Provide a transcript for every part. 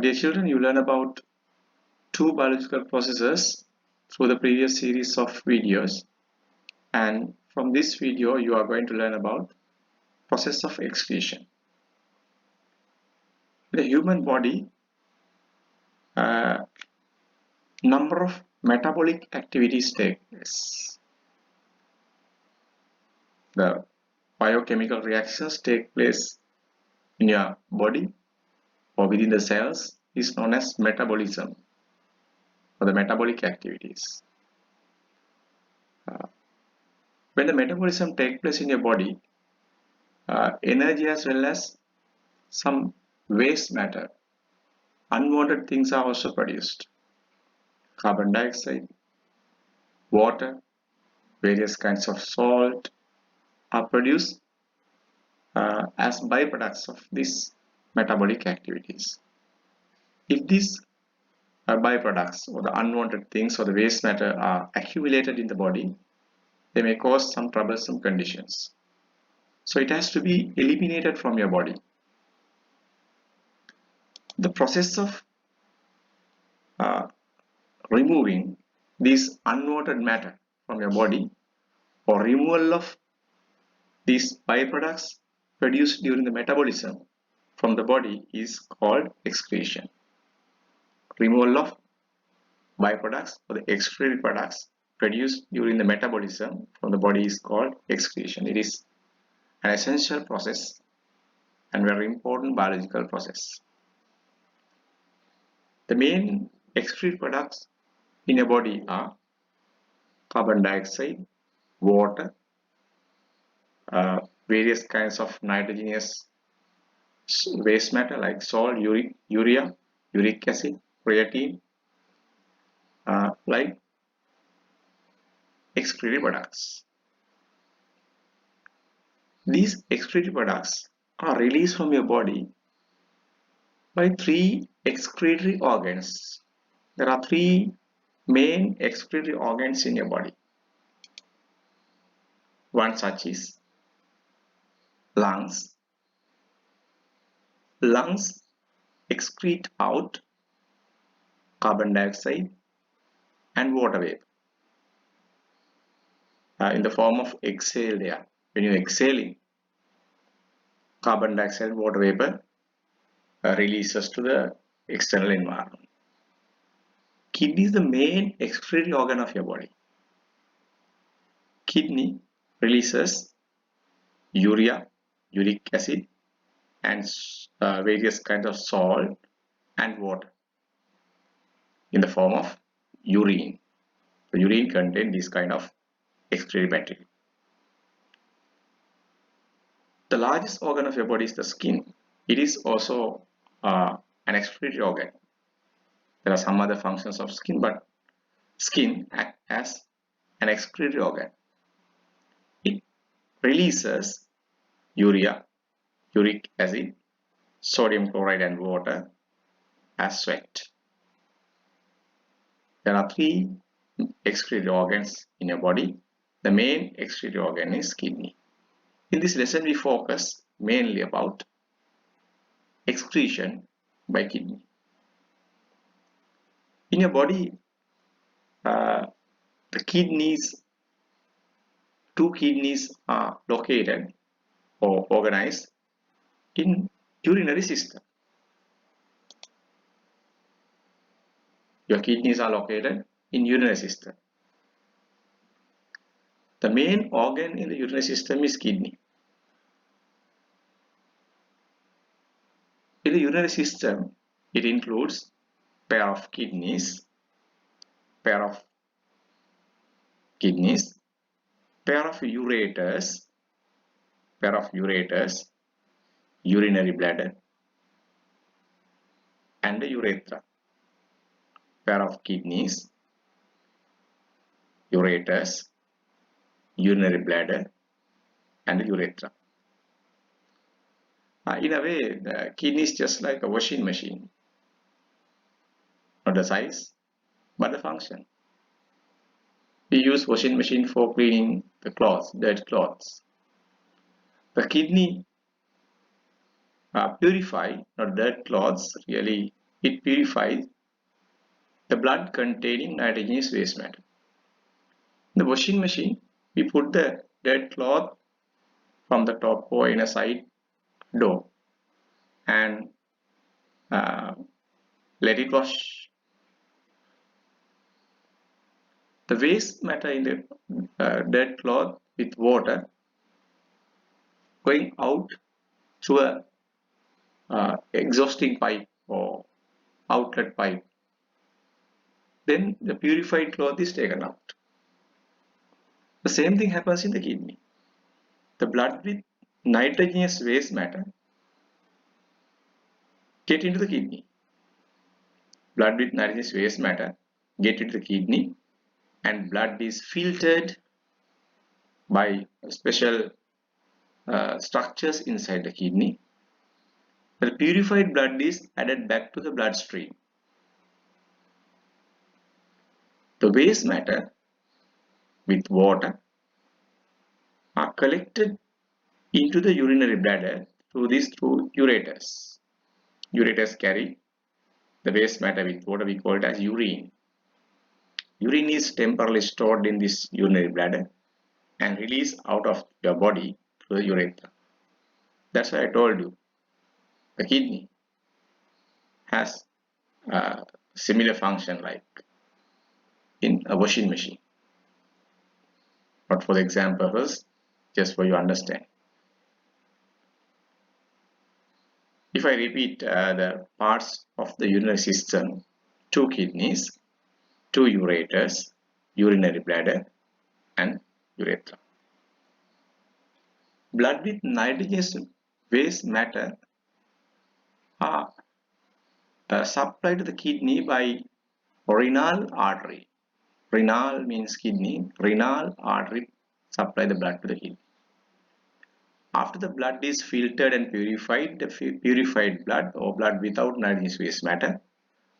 Dear children, you learn about two biological processes through the previous series of videos, and from this video you are going to learn about process of excretion. In the human body, number of metabolic activities take place. The biochemical reactions take place in your body or within the cells is known as metabolism or the metabolic activities. When the metabolism takes place in your body, energy as well as some waste matter, unwanted things are also produced. Carbon dioxide, water, various kinds of salt are produced as byproducts of these metabolic activities. If these byproducts or the unwanted things or the waste matter are accumulated in the body, they may cause some troublesome conditions. So it has to be eliminated from your body. The process of removing this unwanted matter from your body or removal of these byproducts produced during the metabolism from the body is called excretion. Removal of byproducts or the excretory products produced during the metabolism from the body is called excretion. It is an essential process and very important biological process. The main excretory products in a body are carbon dioxide, water, various kinds of nitrogenous waste matter like salt, urea, uric acid, creatine, like excretory products. These excretory products are released from your body by three excretory organs. There are three main excretory organs in your body. One such is lungs. Lungs excrete out carbon dioxide and water vapor in the form of exhaled air. When you are exhaling, carbon dioxide and water vapor releases to the external environment. Kidney is the main excretory organ of your body. Kidney releases urea, uric acid, and various kinds of salt and water in the form of urine. The urine contains this kind of excretory material. The largest organ of your body is the skin. It is also an excretory organ. There are some other functions of skin, but skin acts as an excretory organ. It releases urea, uric acid, sodium chloride and water as sweat. There are three excretory organs in your body. The main excretory organ is kidney. In this lesson we focus mainly about excretion by kidney. In your body, the kidneys, two kidneys are located or organized in urinary system. Your kidneys are located in urinary system. The main organ in the urinary system is kidney. In the urinary system, it includes pair of kidneys, pair of ureters, urinary bladder, and the urethra. Pair of kidneys, ureters, urinary bladder, and the urethra. In a way, the kidney is just like a washing machine. Not the size, but the function. We use washing machine for cleaning the clothes, dirty clothes. The kidney purify not dirt clothes, really it purifies the blood containing nitrogenous waste matter. In the washing machine, we put the dead cloth from the top or in a side door and let it wash. The waste matter in the dead cloth with water going out through a exhausting pipe or outlet pipe. Then the purified cloth is taken out. The same thing happens in the kidney. The blood with nitrogenous waste matter get into the kidney. Blood with nitrogenous waste matter get into the kidney and blood is filtered by special structures inside the kidney. The purified blood is added back to the bloodstream. The waste matter with water are collected into the urinary bladder through ureters. Ureters carry the waste matter with water, we call it as urine. Urine is temporarily stored in this urinary bladder and released out of your body through the urethra. That's why I told you the kidney has a similar function like in a washing machine. But for the exam purpose, just for you to understand. If I repeat the parts of the urinary system, 2 kidneys, 2 ureters, urinary bladder and urethra. Blood with nitrogenous waste matter are supplied to the kidney by renal artery. Renal means kidney. Renal artery supply the blood to the kidney. After the blood is filtered and purified, the purified blood or blood without nitrogenous waste matter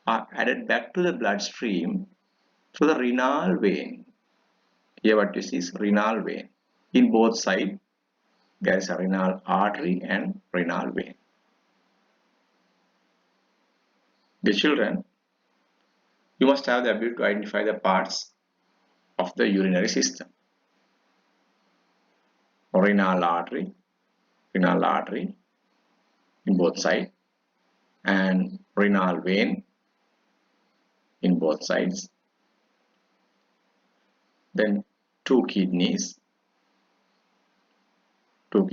are added back to the bloodstream through the renal vein. Here what you see is renal vein. In both sides there is a renal artery and renal vein. The children, you must have the ability to identify the parts of the urinary system. Renal artery in both sides and renal vein in both sides. Then 2 kidneys, 2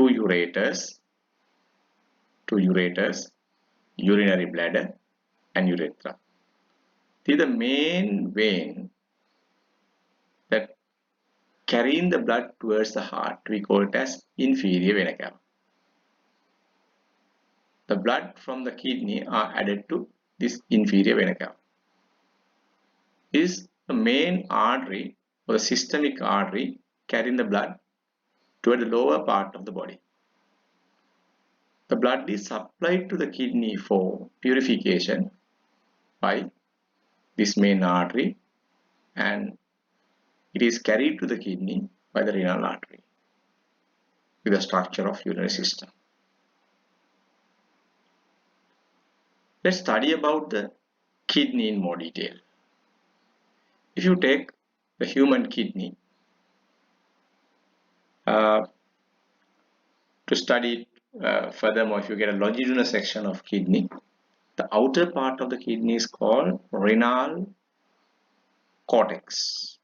ureters, urinary bladder and urethra. This is the main vein that carrying the blood towards the heart. We call it as inferior vena cava. The blood from the kidney are added to this inferior vena cava. This is the main artery or the systemic artery carrying the blood toward the lower part of the body. The blood is supplied to the kidney for purification by this main artery and it is carried to the kidney by the renal artery with the structure of urinary system. Let's study about the kidney in more detail. If you take the human kidney, to study furthermore, if you get a longitudinal section of kidney, the outer part of the kidney is called renal cortex.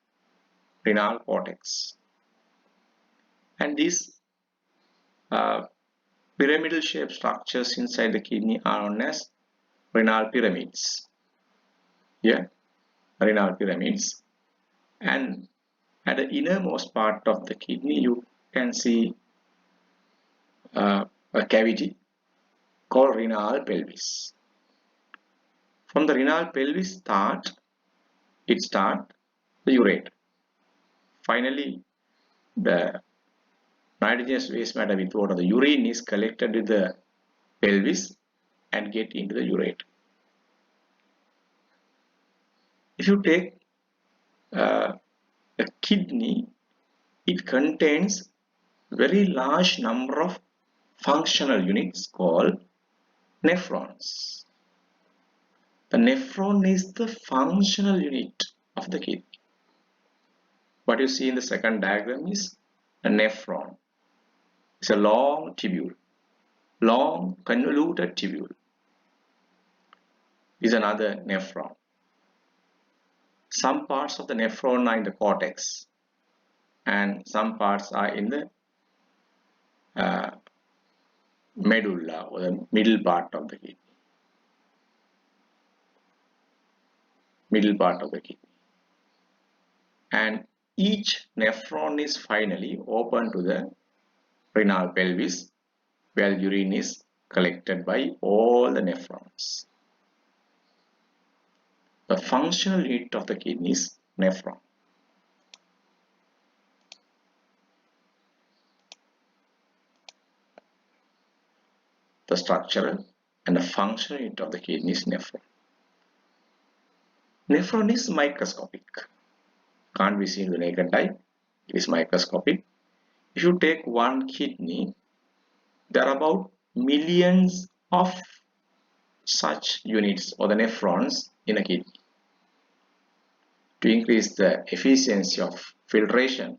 And these pyramidal shaped structures inside the kidney are known as renal pyramids. Renal pyramids. And at the innermost part of the kidney you can see a cavity called renal pelvis. From the renal pelvis it starts the ureter. Finally, the nitrogenous waste matter with water, the urine is collected with the pelvis and get into the ureter. If you take a kidney, it contains very large number of functional units called nephrons. The nephron is the functional unit of the kidney. What you see in the second diagram is a nephron. It's a long tubule, long convoluted tubule. Is another nephron. Some parts of the nephron are in the cortex, and some parts are in the medulla, or the middle part of the kidney. Middle part of the kidney. And each nephron is finally open to the renal pelvis, where urine is collected by all the nephrons. The functional unit of the kidney is nephron. The structural and the functional unit of the kidney is nephron. Nephron is microscopic. Can't be seen with the naked eye. It is microscopic. If you take one kidney, there are about millions of such units or the nephrons in a kidney. To increase the efficiency of filtration,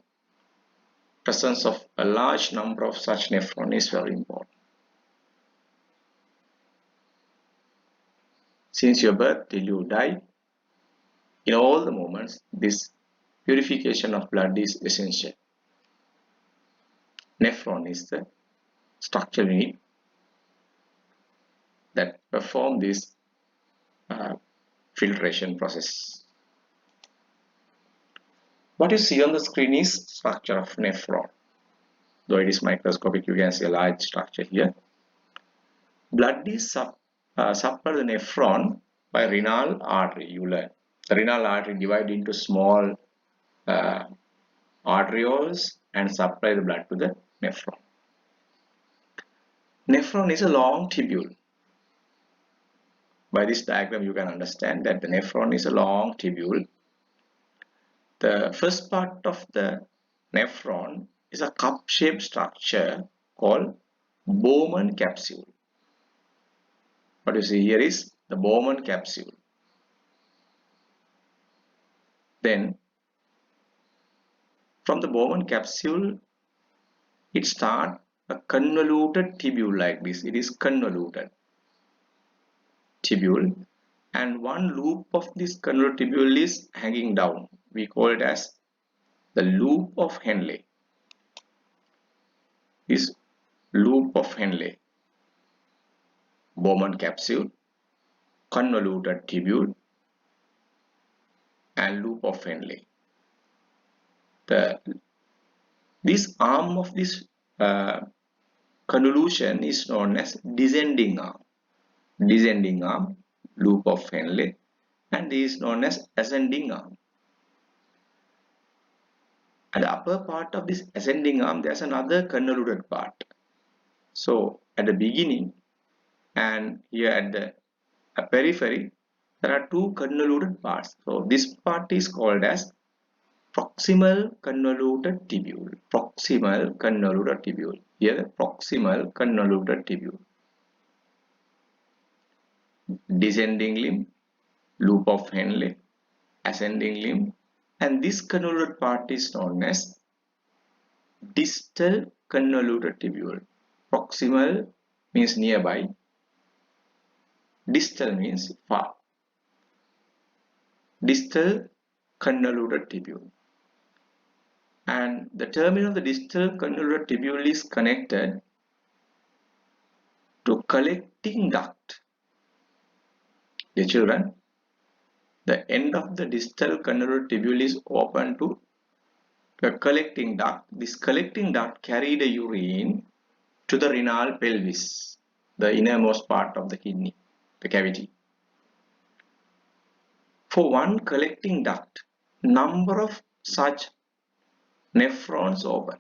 presence of a large number of such nephrons is very important. Since your birth till you die, in all the moments, this purification of blood is essential. Nephron is the structural unit that perform this filtration process. What you see on the screen is structure of nephron. Though it is microscopic, you can see a large structure here. Blood is supplied the nephron by renal artery. You learn the renal artery divided into small arterioles and supply the blood to the nephron. Nephron is a long tubule. By this diagram, you can understand that the nephron is a long tubule. The first part of the nephron is a cup-shaped structure called Bowman capsule. What you see here is the Bowman capsule. Then, from the Bowman capsule, it starts a convoluted tubule like this. It is convoluted tubule, and one loop of this convoluted tubule is hanging down. We call it as the loop of Henle. This loop of Henle, Bowman capsule, convoluted tubule, and loop of Henle. This arm of this convolution is known as descending arm. Descending arm, loop of Henle, and this is known as ascending arm. At the upper part of this ascending arm, there is another convoluted part. So at the beginning and here at the periphery, there are two convoluted parts. So this part is called as proximal convoluted tubule. Proximal convoluted tubule. Here, proximal convoluted tubule. Descending limb, loop of Henle, ascending limb, and this convoluted part is known as distal convoluted tubule. Proximal means nearby, distal means far. Distal convoluted tubule. And the terminal of the distal convoluted tubule is connected to collecting duct. Dear children, the end of the distal convoluted tubule is open to the collecting duct. This collecting duct carry the urine to the renal pelvis, the innermost part of the kidney, the cavity. For one collecting duct, number of such nephrons open.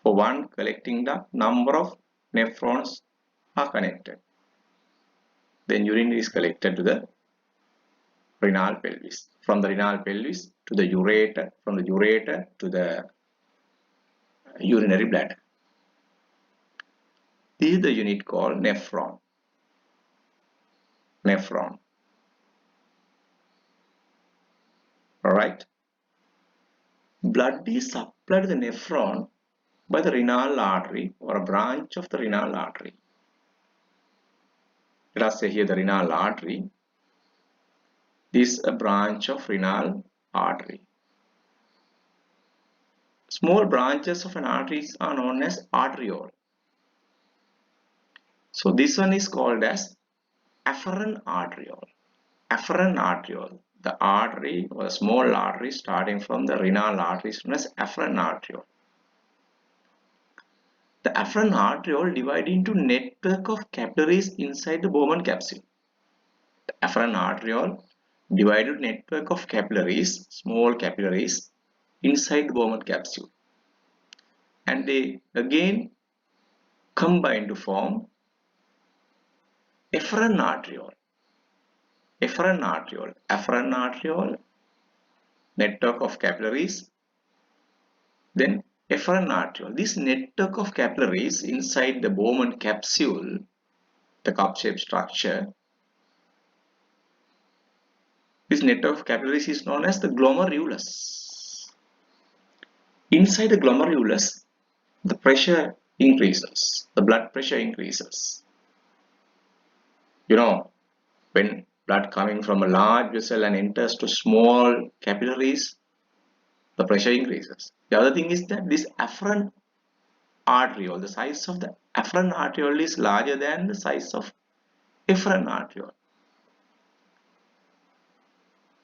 For one collecting duct, number of nephrons are connected. Then urine is collected to the renal pelvis. From the renal pelvis to the ureter, from the ureter to the urinary bladder. This is the unit called nephron. nephron. Alright? Blood is supplied to the nephron by the renal artery or a branch of the renal artery. Let us say here the renal artery. This is a branch of renal artery. Small branches of an artery are known as arteriole. So this one is called as afferent arteriole. Afferent arteriole. The artery or the small artery starting from the renal artery is known as afferent arteriole. The afferent arteriole divided into network of capillaries inside the Bowman capsule. The afferent arteriole divided network of capillaries, small capillaries inside the Bowman capsule, and they again combine to form efferent arteriole. Efferent arteriole. Afferent arteriole, network of capillaries, then efferent arteriole. This network of capillaries inside the Bowman capsule, the cup-shaped structure, this network of capillaries is known as the glomerulus. Inside the glomerulus, the pressure increases, the blood pressure increases. You know, when blood coming from a large vessel and enters to small capillaries, the pressure increases. The other thing is that this afferent arteriole, the size of the afferent arteriole is larger than the size of efferent arteriole.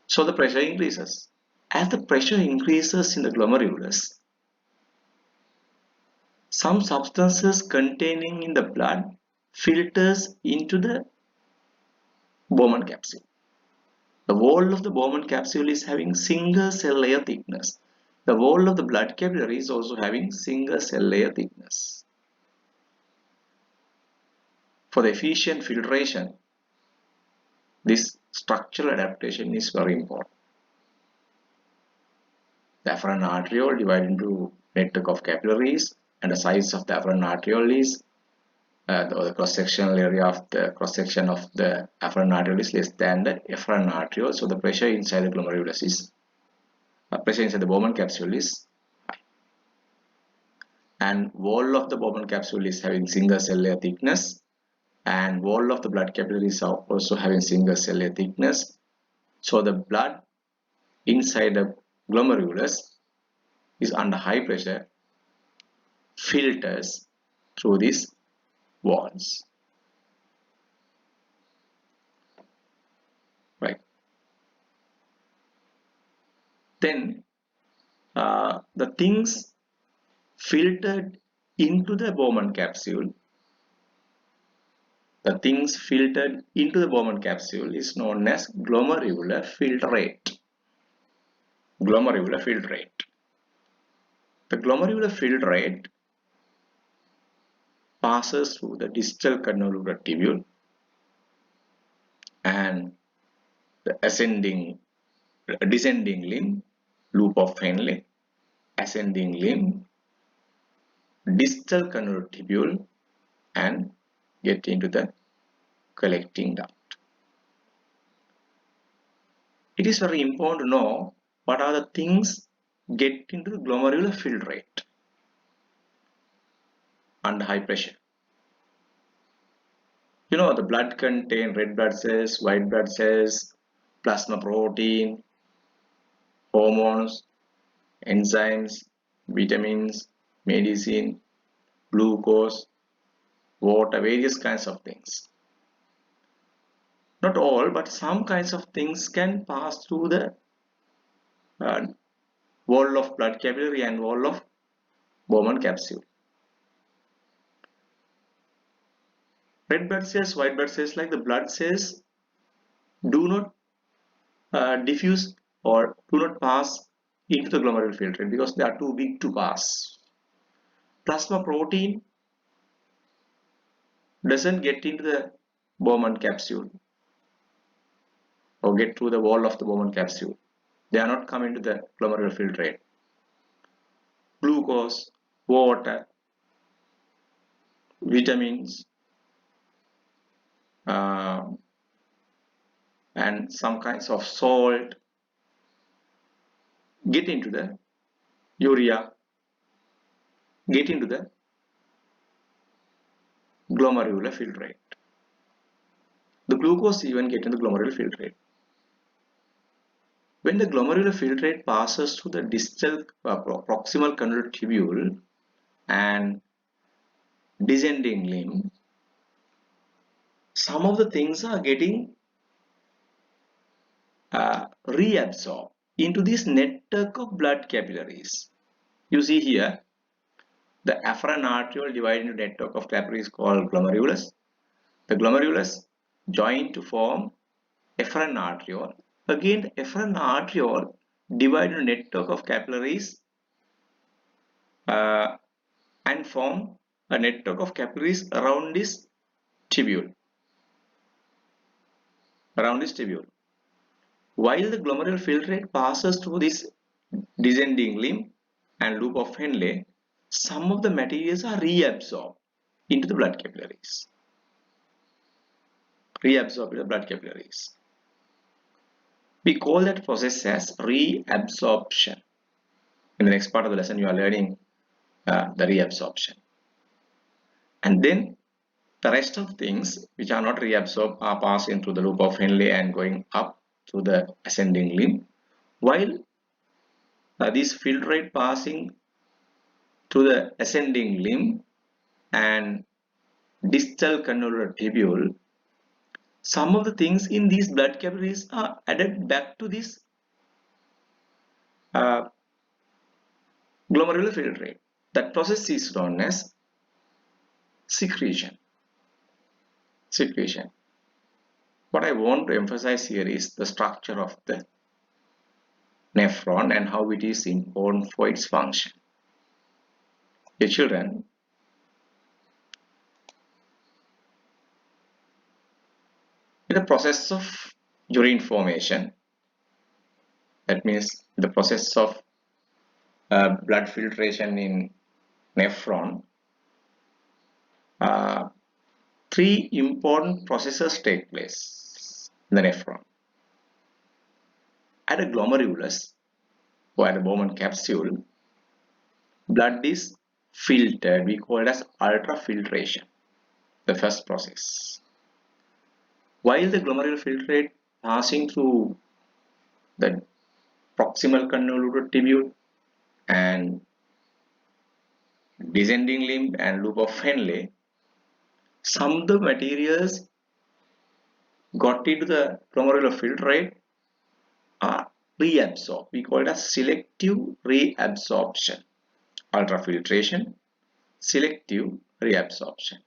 So the pressure increases. As the pressure increases in the glomerulus, some substances containing in the blood filters into the Bowman capsule. The wall of the Bowman capsule is having single cell layer thickness. The wall of the blood capillary is also having single cell layer thickness. For the efficient filtration, this structural adaptation is very important. The afferent arteriole divided into network of capillaries, and the size of the afferent arteriole is the cross-sectional area of the cross-section of the afferent arteriole is less than the efferent arteriole. So the pressure inside the glomerulus is pressure inside the Bowman capsule is high. And wall of the Bowman capsule is having single cell layer thickness, and wall of the blood capillaries are also having single cell layer thickness. So the blood inside the glomerulus is under high pressure, filters through these walls. Right. Then the things filtered into the Bowman capsule, the things filtered into the Bowman capsule is known as glomerular filtrate. Glomerular filtrate. The glomerular filtrate passes through the distal convoluted tubule and the descending limb, loop of Henle, ascending limb, distal convoluted tubule, and get into the collecting duct. It is very important to know what are the things get into the glomerular filtrate under high pressure. You know, the blood contains red blood cells, white blood cells, plasma protein, hormones, enzymes, vitamins, medicine, glucose, water, various kinds of things. Not all, but some kinds of things can pass through the wall of blood capillary and wall of Bowman capsule. Red blood cells, white blood cells, like the blood cells, do not diffuse or do not pass into the glomerular filtrate because they are too big to pass. Plasma protein doesn't get into the Bowman capsule or get through the wall of the Bowman capsule. They are not coming to the glomerular filtrate. Glucose, water, vitamins, and some kinds of salt get into the urea, get into the glomerular filtrate. The glucose even get into the glomerular filtrate. When the glomerular filtrate passes through the distal proximal convoluted tubule and descending limb, some of the things are getting reabsorbed into this network of blood capillaries. You see here, the afferent arteriole divided into network of capillaries called glomerulus. The glomerulus join to form efferent arteriole. Again, the efferent arteriole divided into network of capillaries and form a network of capillaries around this tubule. While the glomerular filtrate passes through this descending limb and loop of Henle, some of the materials are reabsorbed into the blood capillaries. We call that process as reabsorption. In the next part of the lesson, you are learning the reabsorption. And then the rest of things which are not reabsorbed are passing through the loop of Henle and going up to the ascending limb, while this filtrate passing to the ascending limb and distal convoluted tubule, some of the things in these blood capillaries are added back to this glomerular filtrate. That process is known as secretion. What I want to emphasize here is the structure of the nephron and how it is important for its function. Dear children, in the process of urine formation, that means the process of blood filtration in nephron, three important processes take place in the nephron. At a glomerulus or at a Bowman capsule, blood is filtered. We call it as ultrafiltration, the first process. While the glomerular filtrate passing through the proximal convoluted tubule and descending limb and loop of Henle, some of the materials got into the glomerular filtrate are reabsorbed. We call it as selective reabsorption. Ultrafiltration, selective reabsorption.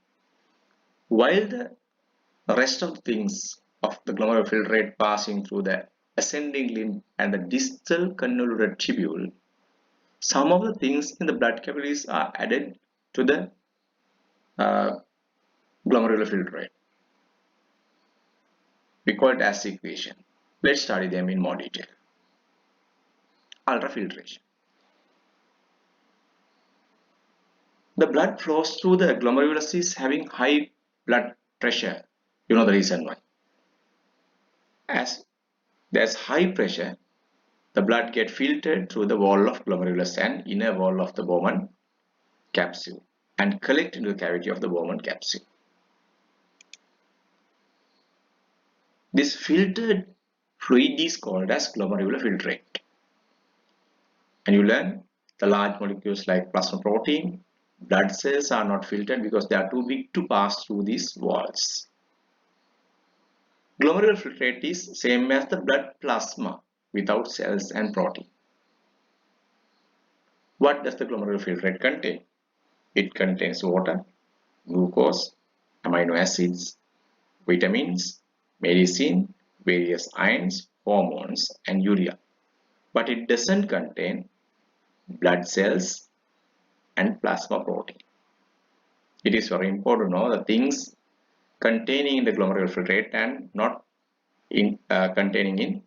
While the rest of things of the glomerular filtrate passing through the ascending limb and the distal convoluted tubule, some of the things in the blood capillaries are added to the glomerular filtrate. We call it as secretion. Let's study them in more detail. Ultrafiltration. The blood flows through the glomerulus is having high blood pressure. You know the reason why. As there's high pressure, the blood gets filtered through the wall of glomerulus and inner wall of the Bowman capsule and collect into the cavity of the Bowman capsule. This filtered fluid is called as glomerular filtrate. And you learn the large molecules like plasma protein, blood cells are not filtered because they are too big to pass through these walls. Glomerular filtrate is same as the blood plasma without cells and protein. What does the glomerular filtrate contain? It contains water, glucose, amino acids, vitamins, medicine, various ions, hormones, and urea. But it doesn't contain blood cells and plasma protein. It is very important to know the things containing in the glomerular filtrate and not in containing in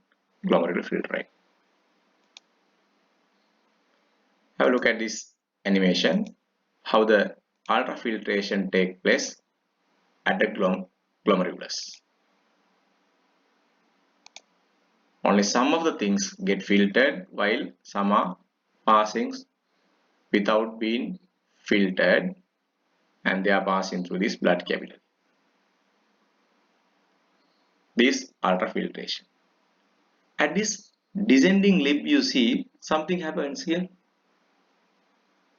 glomerular filtrate. Have a look at this animation, how the ultrafiltration takes place at the glomerulus. Only some of the things get filtered while some are passing without being filtered and they are passing through this blood capillary. This ultrafiltration. At this descending lip, you see something happens here.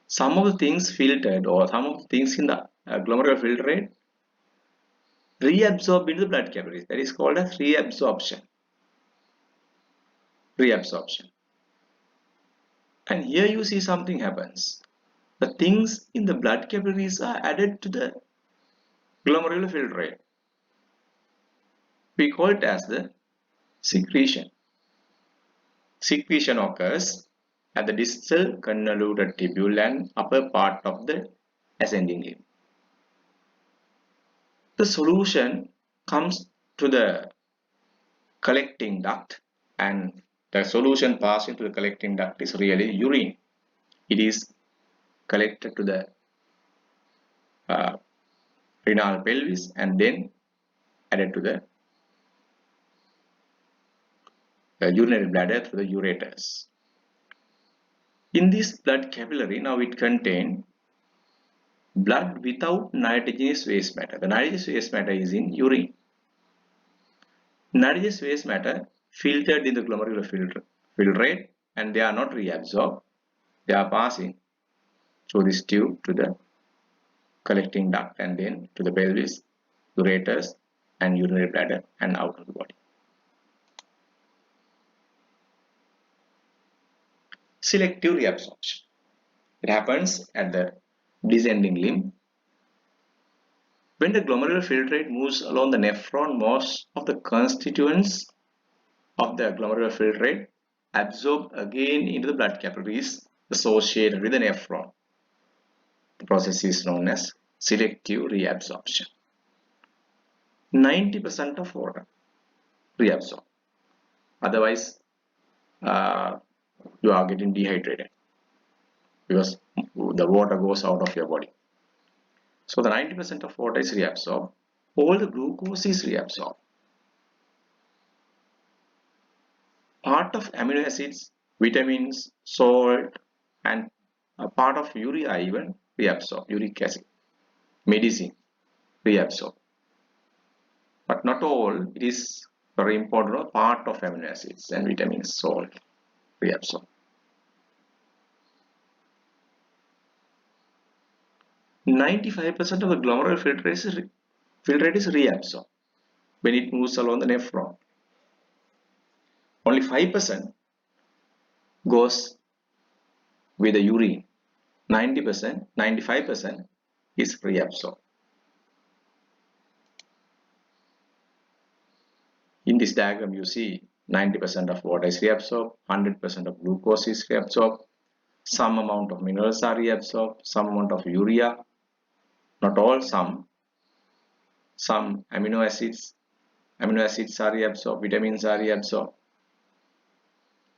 Some of the things filtered or some of the things in the glomerular filtrate reabsorb into the blood capillaries. That is called as reabsorption. Reabsorption. And here you see something happens. The things in the blood capillaries are added to the glomerular filtrate. We call it as the secretion. Secretion occurs at the distal convoluted tubule and upper part of the ascending limb. The solution comes to the collecting duct, and the solution passed into the collecting duct is really urine. It is collected to the renal pelvis and then added to the urinary bladder through the ureters. In this blood capillary, now it contains blood without nitrogenous waste matter. The nitrogenous waste matter is in urine. Nitrogenous waste matter filtered in the glomerular filtrate and they are not reabsorbed. They are passing through this tube to the collecting duct and then to the pelvis, ureters and urinary bladder and out of the body. Selective reabsorption. It happens at the descending limb. When the glomerular filtrate moves along the nephron, most of the constituents of the glomerular filtrate absorb again into the blood capillaries associated with the nephron. The process is known as selective reabsorption. 90% of water reabsorbed. Otherwise, you are getting dehydrated because the water goes out of your body. So the 90% of water is reabsorbed. All the glucose is reabsorbed. Part of amino acids, vitamins, salt, and a part of urea even reabsorbed. Uric acid, medicine reabsorbed. But not all. It is very important. Part of amino acids and vitamins, salt reabsorbed. 95% of the glomerular filtrate is reabsorbed when it moves along the nephron. Only 5% goes with the urine. 90%, 95% is reabsorbed. In this diagram, you see 90% of water is reabsorbed, 100% of glucose is reabsorbed, some amount of minerals are reabsorbed, some amount of urea, not all, some amino acids are reabsorbed, vitamins are reabsorbed.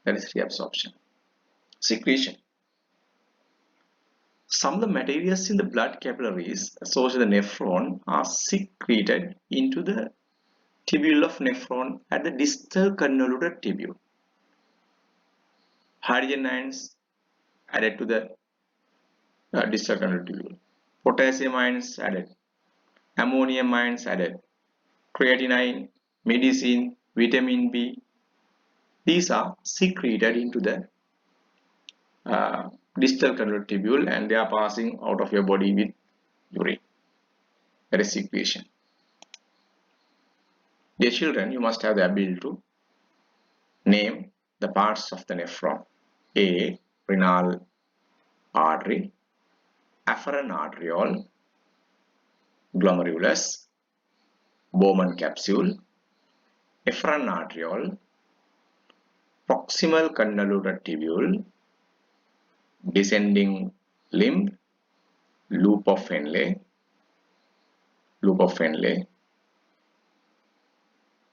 That is reabsorption. Secretion. Some of the materials in the blood capillaries associated with the nephron are secreted into the tubule of nephron at the distal convoluted tubule. Hydrogen ions added to the distal convoluted tubule. Potassium ions added. Ammonium ions added. Creatinine, medicine, vitamin B. These are secreted into the distal convoluted tubule and they are passing out of your body with urine. That is secretion. Dear children, you must have the ability to name the parts of the nephron. A. Renal artery, afferent arteriole, glomerulus, Bowman capsule, efferent arteriole, proximal convoluted tubule, descending limb, loop of Henle,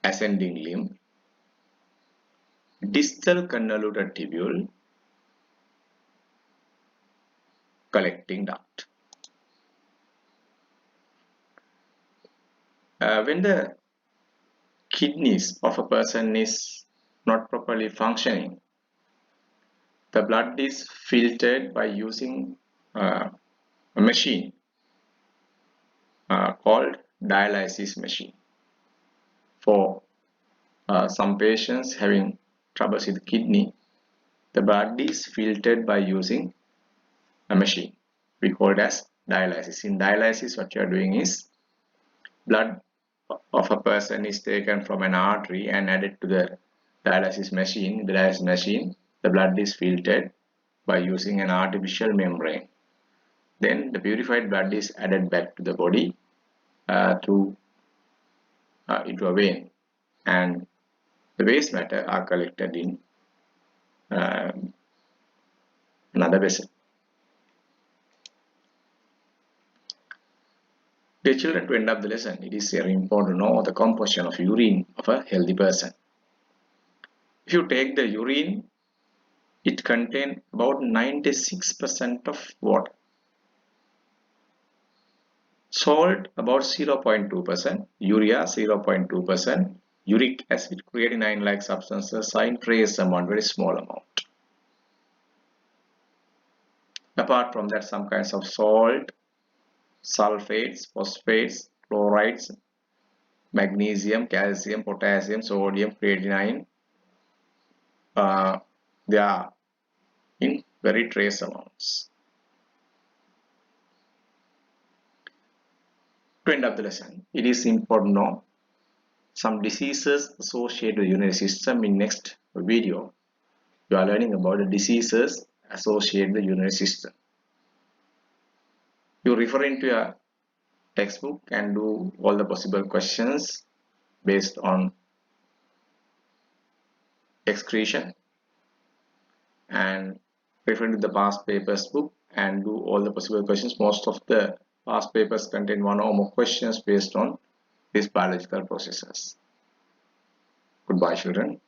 ascending limb, distal convoluted tubule, collecting duct. When the kidneys of a person is not properly functioning, the blood is filtered by using a machine called dialysis machine. For some patients having troubles with kidney, the blood is filtered by using a machine we call it as dialysis. In dialysis, what you are doing is blood of a person is taken from an artery and added to the dialysis machine. In the dialysis machine, the blood is filtered by using an artificial membrane. Then the purified blood is added back to the body through into a vein, and the waste matter are collected in uh, another vessel. Dear children, to end up the lesson, it is very important to know the composition of urine of a healthy person. If you take the urine, it contains about 96% of water. Salt about 0.2%, urea 0.2%, uric acid, creatinine-like substances are in trace amount, very small amount. Apart from that, some kinds of salt, sulfates, phosphates, chlorides, magnesium, calcium, potassium, sodium, creatinine, they are in very trace amounts. To end up the lesson, it is important to know some diseases associated with the urinary system. In next video, you are learning about the diseases associated with the urinary system. You refer into your textbook and do all the possible questions based on excretion, and refer to the past papers book and do all the possible questions. Most of the past papers contain one or more questions based on these biological processes. Goodbye, children.